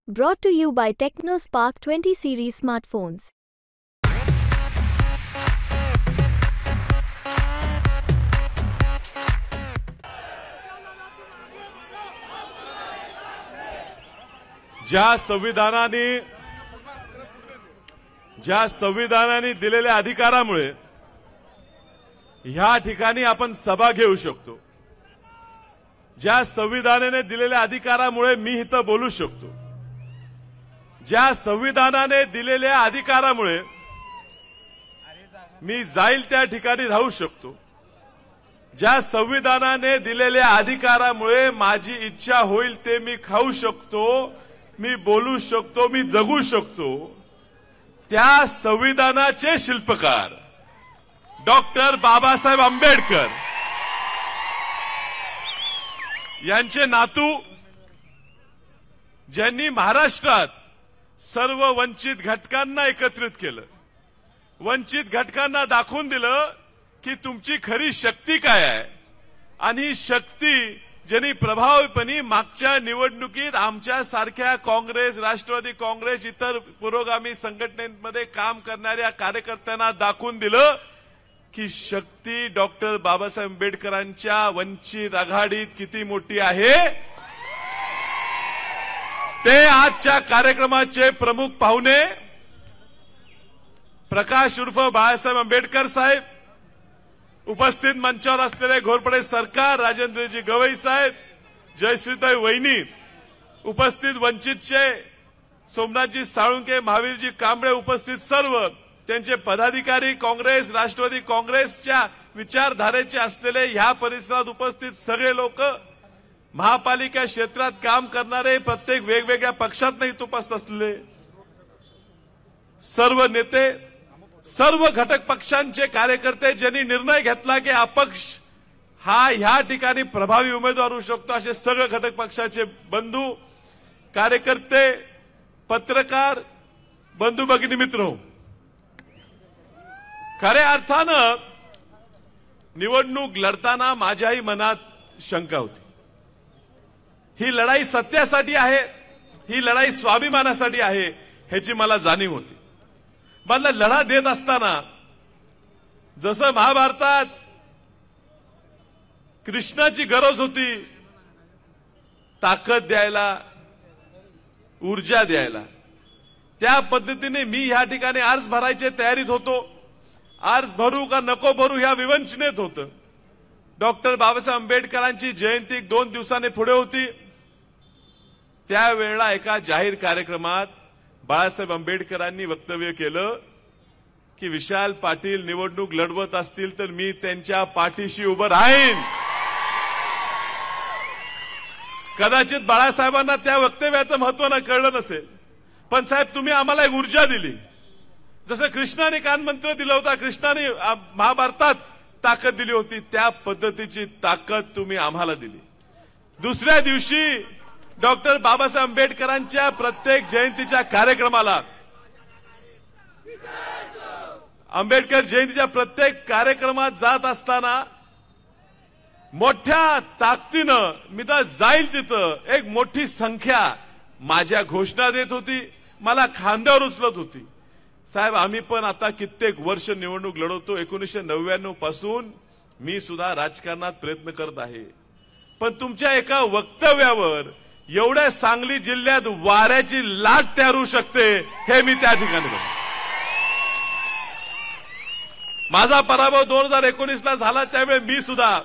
Brought to you by TechnoSpark 20 series smartphones. ज्या संविधानाने दिलेल्या अधिकारामुळे ह्या ठिकाणी आपण सभा घेऊ शकतो, ज्या संविधानाने दिलेल्या अधिकारामुळे मी इथं बोलू शकतो, ज्या संविधानाने दिलेल्या अधिकारामुळे मी जाईल त्या ठिकाणी राहू शकतो, ज्या संविधानाने दिलेल्या अधिकारामुळे माझी इच्छा होईल ते मी खाऊ शकतो, मी बोलू शकतो, मी जगू शकतो, त्या संविधानाचे शिल्पकार डॉक्टर बाबासाहेब आंबेडकर यांचे नातू, ज्यांनी महाराष्ट्रात सर्व वंचित घटकांना एकत्रित केलं, वंचित घटकांना दाखवून दिलं की तुमची खरी शक्ती काय आहे, आणि ही शक्ती ज्यांनी प्रभावीपणे मागच्या निवडणुकीत आमच्या सारख्या काँग्रेस, राष्ट्रवादी काँग्रेस, इतर पुरोगामी संघटनेमध्ये काम करणाऱ्या कार्यकर्त्यांना दाखवून दिलं की शक्ती डॉक्टर बाबासाहेब आंबेडकरांच्या वंचित आघाडीत किती मोठी आहे। ते आजच्या कार्यक्रमाचे प्रमुख पाहुणे प्रकाश उर्फ बाळासाहेब आंबेडकर साहेब, उपस्थित मंचावर असलेले घोरपडे सरकार, राजेंद्रजी गवई साहेब, जयश्रीताई वहिनी, उपस्थित वंचितचे सोमनाथजी साळुंके, महावीरजी कांबळे, उपस्थित सर्व त्यांचे पदाधिकारी, काँग्रेस, राष्ट्रवादी काँग्रेसच्या विचारधारेचे असलेले ह्या परिसरात उपस्थित सगळे लोक, महापालिका क्षेत्रात काम करणारे, प्रत्येक वेगवेगळ्या पक्षात नाही उपस्थित असलेले सर्व नेते, सर्व घटक पक्षांचे कार्यकर्ते, ज्यांनी निर्णय घेतला की अपक्ष हा ह्या ठिकाणी प्रभावी उमेदवार होऊ शकतो, असे सर्व घटक पक्षाचे बंधू, कार्यकर्ते, पत्रकार, बंधू भगिनी, मित्र, खऱ्या अर्थानं निवडणूक लढताना माझ्याही मनात शंका होती। ही लढाई सत्यासाठी आहे, ही लढाई स्वाभिमानासाठी आहे, ह्याची मला जाणीव होती। मला लढा देत असताना जसं महाभारतात कृष्णाची गरज होती ताकद द्यायला, ऊर्जा द्यायला, त्या पद्धतीने मी ह्या ठिकाणी अर्ज भरायच्या तयारीत होतो। अर्ज भरू का नको भरू ह्या विवंचनेत होतं। डॉक्टर बाबासाहेब आंबेडकरांची जयंती 2 दिवसांनी पुढे होती। त्यावेळेला एका जाहीर कार्यक्रमात बाळासाहेब आंबेडकरांनी वक्तव्य केलं की विशाल पाटील निवडणूक लढवत असतील तर मी त्यांच्या पाठीशी उभं राहीन। कदाचित बाळासाहेबांना त्या वक्तव्याचं महत्त्व न कळलं नसेल, पण साहेब तुम्ही आम्हाला एक ऊर्जा दिली, जसं कृष्णाने कानमंत्र दिला होता, कृष्णाने महाभारतात ताकद दिली होती, त्या पद्धतीची ताकद तुम्ही आम्हाला दिली। दुसऱ्या दिवशी डॉक्टर बाबासाहेब आंबेडकरांच्या प्रत्येक जयंतीच्या कार्यक्रमाला, आंबेडकर जयंतीच्या प्रत्येक कार्यक्रमात जात असताना मोठ्या ताकदीनं मी तर जाईल तिथं एक मोठी संख्या माझ्या घोषणा देत होती, मला खांद्यावर उचलत होती। साहेब आम्ही पण आता कित्येक वर्ष निवडणूक लढवतो, 1999 पासून मी सुद्धा राजकारणात प्रयत्न करत आहे, पण तुमच्या एका वक्तव्यावर एवढ्या सांगली जिल्ह्यात वाऱ्याची लाट तयार होऊ शकते हे मी त्या ठिकाणी बघतो। माझा पराभव 2019 ला झाला, त्यावेळी मी सुद्धा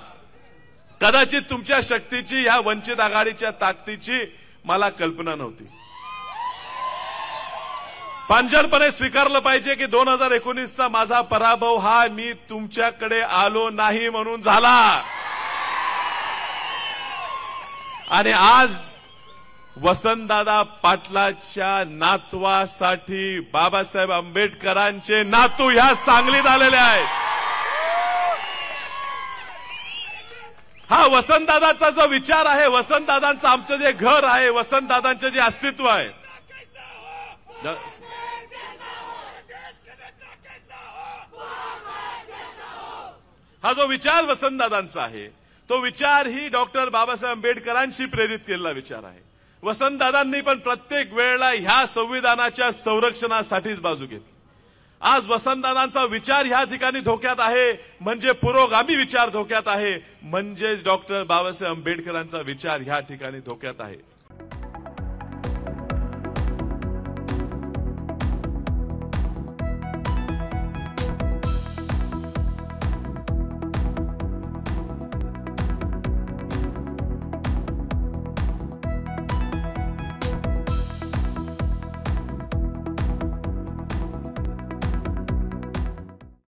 कदाचित तुमच्या शक्तीची, ह्या वंचित आघाडीच्या ताकदीची मला कल्पना नव्हती। पांजरपणे स्वीकारलं पाहिजे की 2019चा माझा पराभव हा मी तुमच्याकडे आलो नाही म्हणून झाला, आणि आज वसंतदादा पाटलाच्या नातवासाठी बाबासाहेब आंबेडकरांचे नातू ह्या सांगलीत आलेले आहेत। हा वसंतदादाचा जो विचार आहे, वसंतदादांचं आमचं जे घर आहे, वसंतदादांचं जे अस्तित्व आहे, हा जो विचार वसंतदादांचा आहे, तो विचार ही डॉक्टर बाबासाहेब आंबेडकरांशी प्रेरित केलेला विचार आहे। वसंतदादांनी पण प्रत्येक वेळेला ह्या संविधानाच्या संरक्षणासाठीच बाजू घेतली. आज वसंतदादांचा विचार ह्या ठिकाणी धोक्यात आहे, म्हणजे पुरोगामी विचार धोक्यात आहे, म्हणजेच डॉक्टर बाबासाहेब आंबेडकरांचा विचार ह्या ठिकाणी धोक्यात आहे.